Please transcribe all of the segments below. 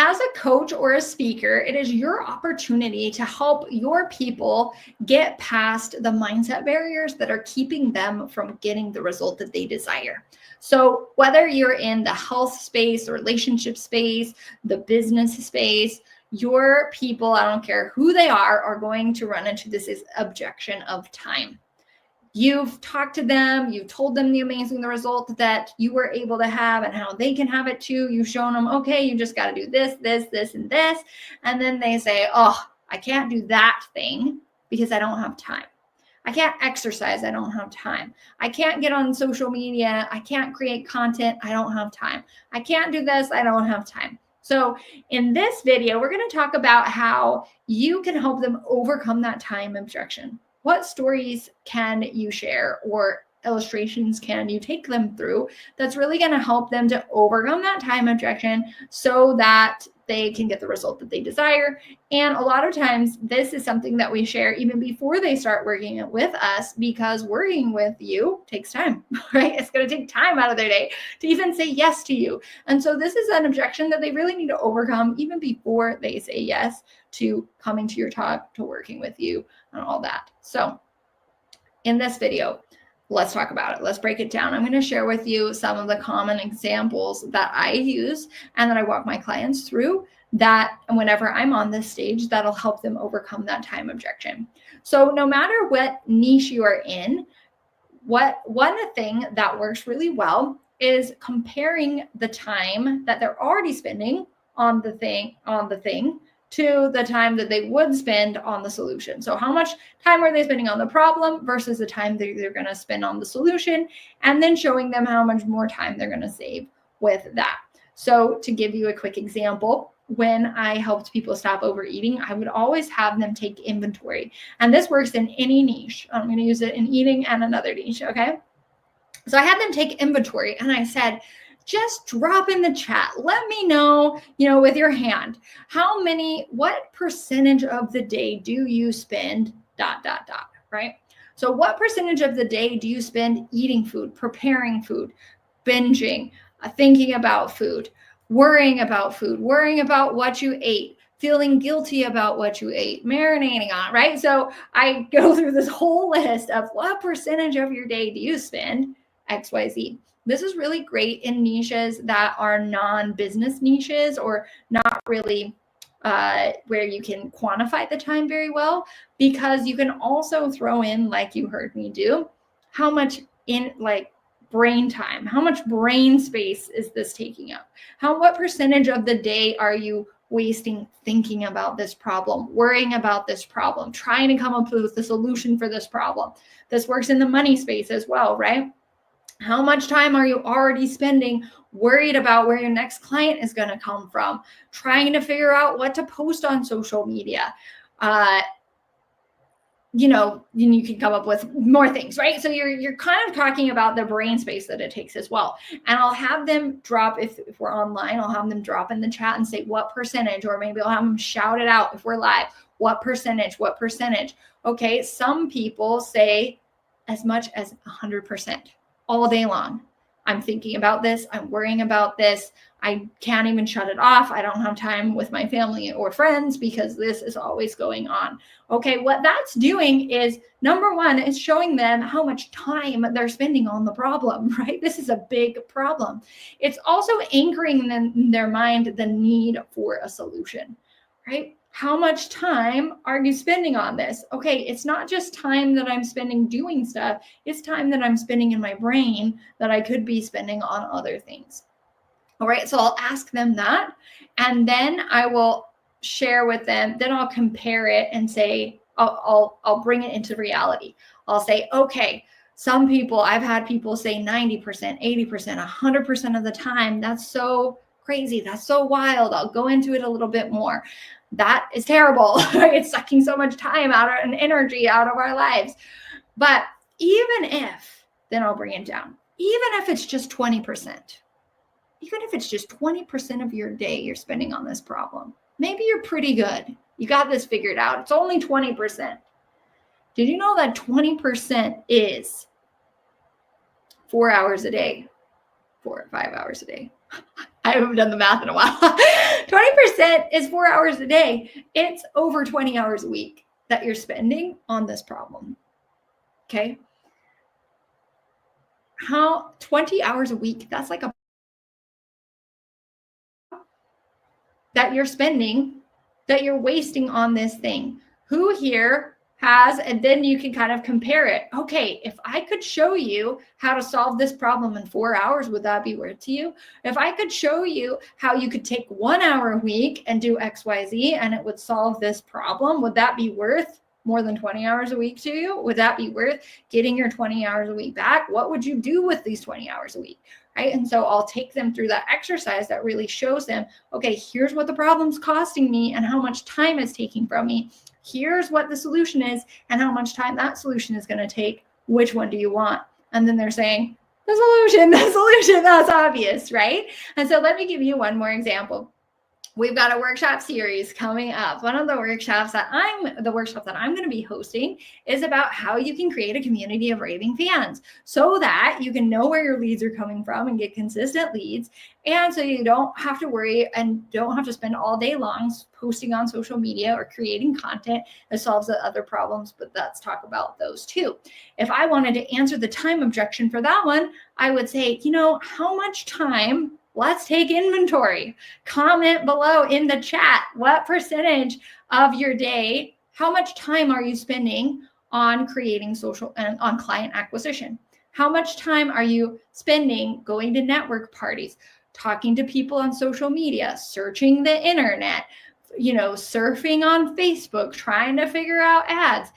As a coach or a speaker, it is your opportunity to help your people get past the mindset barriers that are keeping them from getting the result that they desire. So whether you're in the health space, the relationship space, the business space, your people, I don't care who they are going to run into this objection of time. You've talked to them, you've told them the result that you were able to have and how they can have it too. You've shown them, okay, you just got to do this, this, this, and this. And then they say, oh, I can't do that thing because I don't have time. I can't exercise. I don't have time. I can't get on social media. I can't create content. I don't have time. I can't do this. I don't have time. So in this video, we're going to talk about how you can help them overcome that time objection. What stories can you share or illustrations can you take them through that's really going to help them to overcome that time objection so that they can get the result that they desire? And a lot of times this is something that we share even before they start working with us, because working with you takes time, right? It's going to take time out of their day to even say yes to you. And so this is an objection that they really need to overcome even before they say yes to coming to your talk, to working with you and all that. So in this video, let's talk about it. Let's break it down. I'm going to share with you some of the common examples that I use and that I walk my clients through, that whenever I'm on this stage, that'll help them overcome that time objection. So no matter what niche you are in, one thing that works really well is comparing the time that they're already spending on the thing to the time that they would spend on the solution. So how much time are they spending on the problem versus the time that they're going to spend on the solution, and then showing them how much more time they're going to save with that. So to give you a quick example, when I helped people stop overeating, I would always have them take inventory. And this works in any niche. I'm going to use it in eating and another niche, okay? So I had them take inventory, and I said, just drop in the chat. Let me know, with your hand, what percentage of the day do you spend ... right? So what percentage of the day do you spend eating food, preparing food, binging, thinking about food, worrying about what you ate, feeling guilty about what you ate, marinating on, right? So I go through this whole list of what percentage of your day do you spend XYZ. This is really great in niches that are non-business niches, or not really where you can quantify the time very well, because you can also throw in, like you heard me do, how much brain time, how much brain space is this taking up? What percentage of the day are you wasting thinking about this problem, worrying about this problem, trying to come up with the solution for this problem? This works in the money space as well, right? How much time are you already spending worried about where your next client is going to come from, trying to figure out what to post on social media? You can come up with more things, right? So you're kind of talking about the brain space that it takes as well. And I'll have them drop, if we're online, I'll have them drop in the chat and say what percentage, or maybe I'll have them shout it out if we're live. What percentage? Okay, some people say as much as 100%. All day long. I'm thinking about this. I'm worrying about this. I can't even shut it off. I don't have time with my family or friends because this is always going on. Okay, what that's doing is, number one, is showing them how much time they're spending on the problem, right? This is a big problem. It's also anchoring in their mind the need for a solution, right? How much time are you spending on this? Okay, it's not just time that I'm spending doing stuff. It's time that I'm spending in my brain that I could be spending on other things. All right, so I'll ask them that, and then I will share with them. Then I'll compare it and say, I'll bring it into reality. I'll say, okay, some people, I've had people say 90%, 80%, 100% of the time. That's so crazy. That's so wild. I'll go into it a little bit more. That is terrible. It's sucking so much time and energy out of our lives. But even if, then I'll bring it down. Even if it's just 20%, even if it's just 20% of your day you're spending on this problem, maybe you're pretty good. You got this figured out. It's only 20%. Did you know that 20% is 4 hours a day? 4 or 5 hours a day. I haven't done the math in a while. 20% is 4 hours a day. It's over 20 hours a week that you're spending on this problem. Okay. How 20 hours a week, that's like that you're spending, that you're wasting on this thing. Who here has, and then you can kind of compare it. Okay, if I could show you how to solve this problem in 4 hours, would that be worth to you? If I could show you how you could take 1 hour a week and do XYZ and it would solve this problem, would that be worth more than 20 hours a week to you? Would that be worth getting your 20 hours a week back? What would you do with these 20 hours a week? Right? And so I'll take them through that exercise that really shows them, okay, here's what the problem's costing me and how much time it's taking from me. Here's what the solution is and how much time that solution is going to take. Which one do you want? And then they're saying, the solution, that's obvious, right? And so let me give you one more example. We've got a workshop series coming up. One of the workshops that I'm going to be hosting is about how you can create a community of raving fans so that you can know where your leads are coming from and get consistent leads. And so you don't have to worry and don't have to spend all day long posting on social media or creating content that solves the other problems, but let's talk about those too. If I wanted to answer the time objection for that one, I would say, how much time? Let's take inventory. Comment below in the chat. What percentage of your day, how much time are you spending on creating social and on client acquisition? How much time are you spending going to network parties, talking to people on social media, searching the internet, surfing on Facebook, trying to figure out ads?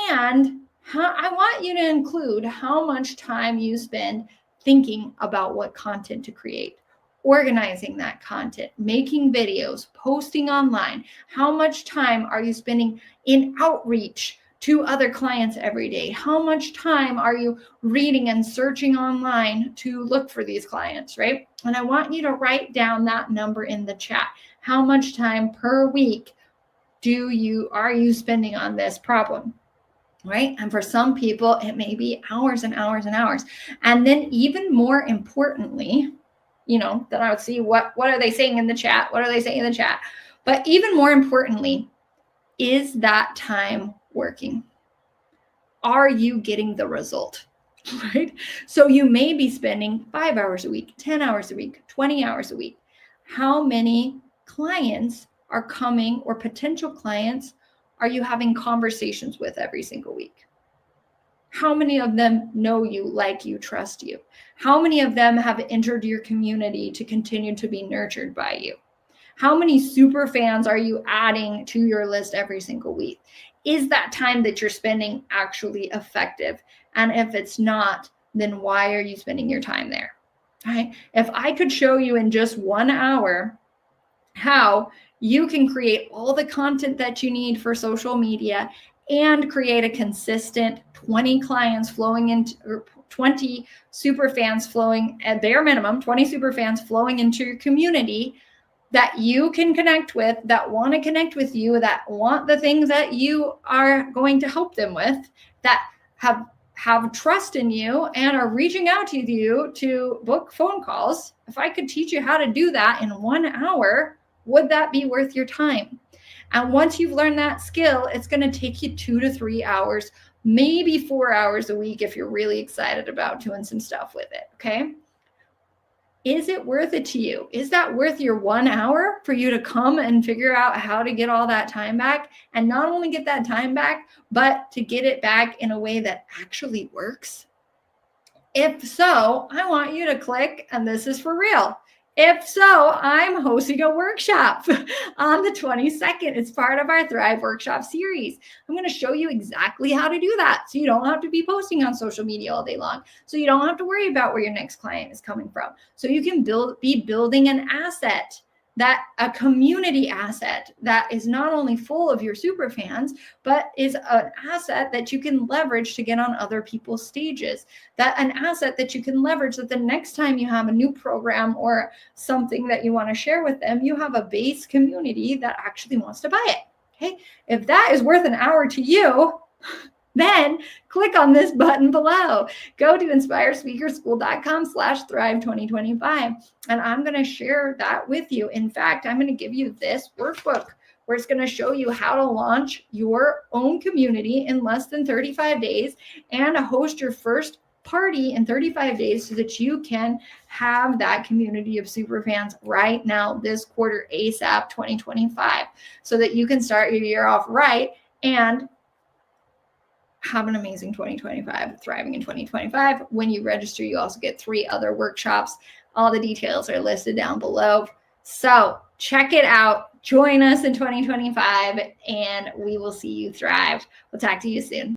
And I want you to include how much time you spend thinking about what content to create, organizing that content, making videos, posting online. How much time are you spending in outreach to other clients every day? How much time are you reading and searching online to look for these clients, right? And I want you to write down that number in the chat. How much time per week are you spending on this problem? Right? And for some people, it may be hours and hours and hours. And then even more importantly, then I would see what are they saying in the chat? What are they saying in the chat? But even more importantly, is that time working? Are you getting the result? Right? So you may be spending 5 hours a week, 10 hours a week, 20 hours a week. How many clients are coming, or potential clients are you having conversations with every single week? How many of them know you, like you, trust you? How many of them have entered your community to continue to be nurtured by you? How many super fans are you adding to your list every single week? Is that time that you're spending actually effective? And if it's not, then why are you spending your time there? Right? If I could show you in just 1 hour how you can create all the content that you need for social media and create a consistent 20 clients flowing into, or 20 super fans flowing at bare minimum, 20 super fans flowing into your community that you can connect with, that want to connect with you, that want the things that you are going to help them with, that have trust in you and are reaching out to you to book phone calls. If I could teach you how to do that in 1 hour, would that be worth your time? And once you've learned that skill, it's going to take you 2 to 3 hours, maybe 4 hours a week if you're really excited about doing some stuff with it. Okay. Is it worth it to you? Is that worth your 1 hour for you to come and figure out how to get all that time back, and not only get that time back, but to get it back in a way that actually works? If so, I want you to click, and this is for real. If so, I'm hosting a workshop on the 22nd. It's part of our Thrive Workshop series. I'm going to show you exactly how to do that, so you don't have to be posting on social media all day long. So you don't have to worry about where your next client is coming from. So you can be building an asset, a community asset that is not only full of your super fans, but is an asset that you can leverage to get on other people's stages. An asset that you can leverage that the next time you have a new program or something that you want to share with them, you have a base community that actually wants to buy it. Okay. If that is worth an hour to you, then click on this button below. Go to inspirespeakerschool.com/thrive2025. And I'm going to share that with you. In fact, I'm going to give you this workbook where it's going to show you how to launch your own community in less than 35 days and host your first party in 35 days so that you can have that community of superfans right now this quarter, ASAP 2025, so that you can start your year off right and have an amazing 2025, thriving in 2025. When you register, you also get 3 other workshops. All the details are listed down below. So check it out. Join us in 2025, and we will see you thrive. We'll talk to you soon.